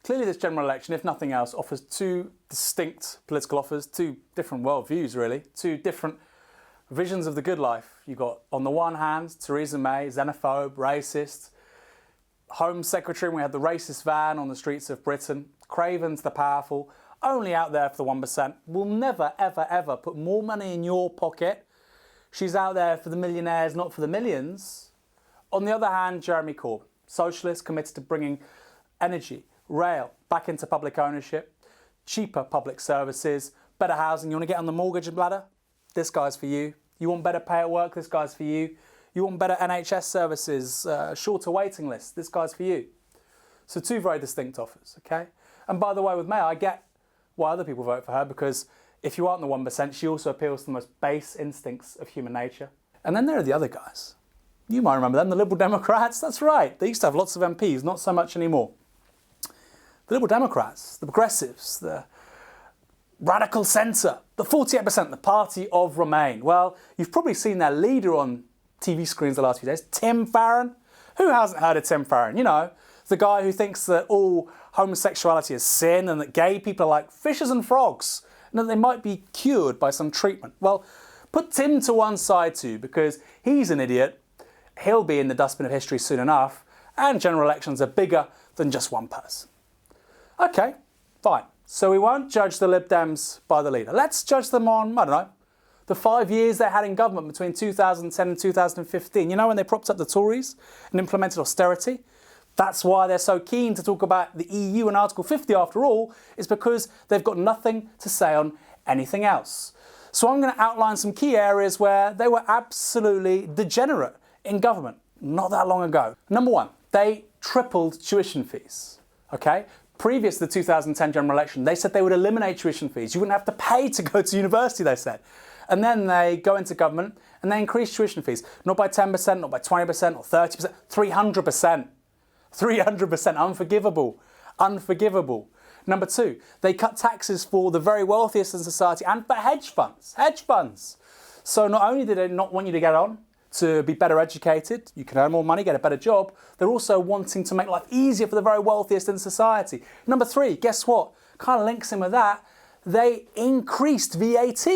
Clearly this general election, if nothing else, offers two distinct political offers, two different worldviews really, two different visions of the good life. You've got, on the one hand, Theresa May, xenophobe, racist, Home Secretary, and we had the racist van on the streets of Britain, cravens the powerful, only out there for the 1%, will never, ever, ever put more money in your pocket. She's out there for the millionaires, not for the millions. On the other hand, Jeremy Corbyn, socialist, committed to bringing energy, rail, back into public ownership, cheaper public services, better housing. You want to get on the mortgage ladder? This guy's for you. You want better pay at work? This guy's for you. You want better NHS services, shorter waiting lists? This guy's for you. So two very distinct offers, okay? And by the way, with May, I get why other people vote for her, because if you aren't the 1%, she also appeals to the most base instincts of human nature. And then there are the other guys. You might remember them, the Liberal Democrats. That's right. They used to have lots of MPs, not so much anymore. The Liberal Democrats, the Progressives, the Radical Centre, the 48%, the party of Remain. Well, you've probably seen their leader on TV screens the last few days, Tim Farron. Who hasn't heard of Tim Farron? You know, the guy who thinks that all homosexuality is sin and that gay people are like fishes and frogs and that they might be cured by some treatment. Well, put Tim to one side too, because he's an idiot. He'll be in the dustbin of history soon enough, and general elections are bigger than just one person. Okay, fine. So we won't judge the Lib Dems by the leader. Let's judge them on, I don't know, the 5 years they had in government between 2010 and 2015. You know, when they propped up the Tories and implemented austerity? That's why they're so keen to talk about the EU and Article 50 after all, is because they've got nothing to say on anything else. So I'm going to outline some key areas where they were absolutely degenerate in government not that long ago. Number one, they tripled tuition fees, okay? Previous to the 2010 general election, they said they would eliminate tuition fees. You wouldn't have to pay to go to university, they said. And then they go into government and they increase tuition fees, not by 10%, not by 20%, or 30%, 300%. 300%, unforgivable, unforgivable. Number two, they cut taxes for the very wealthiest in society and for hedge funds. So not only did they not want you to get on, to be better educated, you can earn more money, get a better job, they're also wanting to make life easier for the very wealthiest in society. Number three, guess what? Kind of links in with that, they increased VAT.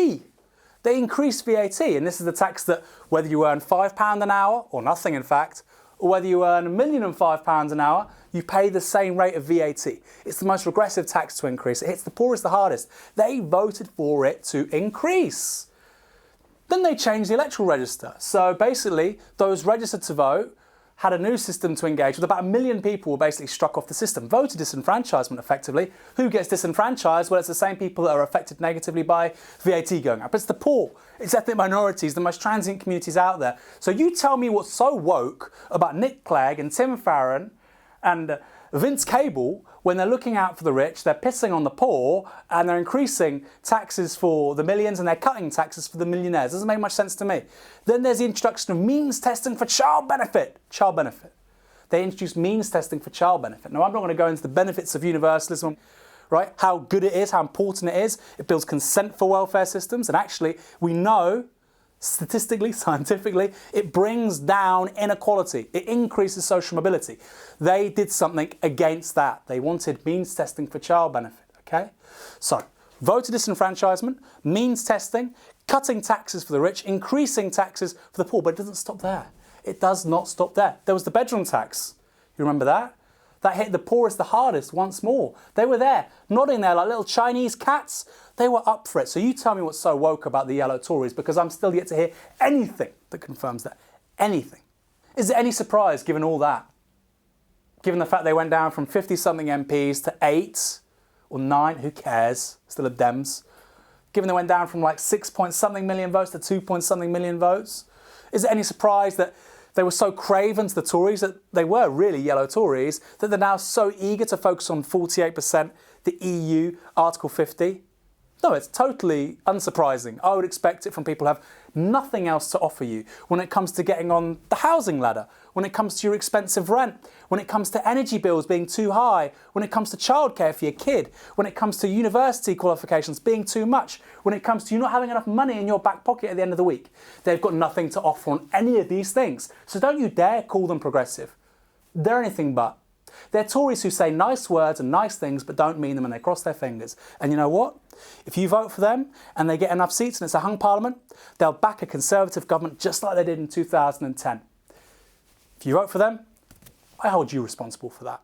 They increased VAT, and this is the tax that whether you earn £5 an hour, or nothing in fact, or whether you earn £1,005,000 an hour, you pay the same rate of VAT. It's the most regressive tax to increase. It hits the poorest the hardest. They voted for it to increase. Then they changed the electoral register. So basically, those registered to vote had a new system to engage with. About 1 million people were basically struck off the system. Voter disenfranchisement, effectively. Who gets disenfranchised? Well, it's the same people that are affected negatively by VAT going up. It's the poor, it's ethnic minorities, the most transient communities out there. So you tell me what's so woke about Nick Clegg and Tim Farron and Vince Cable when they're looking out for the rich, they're pissing on the poor, and they're increasing taxes for the millions and they're cutting taxes for the millionaires. Doesn't make much sense to me. Then there's the introduction of means testing for child benefit. Child benefit. They introduced means testing for child benefit. Now, I'm not going to go into the benefits of universalism, right? How good it is, how important it is. It builds consent for welfare systems, and actually, we know statistically, scientifically, it brings down inequality. It increases social mobility. They did something against that. They wanted means testing for child benefit, okay? So, voter disenfranchisement, means testing, cutting taxes for the rich, increasing taxes for the poor, but it doesn't stop there. It does not stop there. There was the bedroom tax. You remember that? That hit the poorest the hardest once more. They were there, nodding there like little Chinese cats. They were up for it. So you tell me what's so woke about the yellow Tories, because I'm still yet to hear anything that confirms that. Anything. Is there any surprise given all that? Given the fact they went down from 50-something MPs to 8 or 9, who cares? Still Lib Dems. Given they went down from like 6-point-something million votes to 2-point-something million votes. Is it any surprise that they were so craven to the Tories, that they were really yellow Tories, that they're now so eager to focus on 48%, the EU, Article 50? No, it's totally unsurprising. I would expect it from people who have nothing else to offer you when it comes to getting on the housing ladder, when it comes to your expensive rent, when it comes to energy bills being too high, when it comes to childcare for your kid, when it comes to university qualifications being too much, when it comes to you not having enough money in your back pocket at the end of the week. They've got nothing to offer on any of these things. So don't you dare call them progressive. They're anything but. They're Tories who say nice words and nice things but don't mean them, and they cross their fingers. And you know what? If you vote for them and they get enough seats and it's a hung parliament, they'll back a Conservative government just like they did in 2010. If you vote for them, I hold you responsible for that.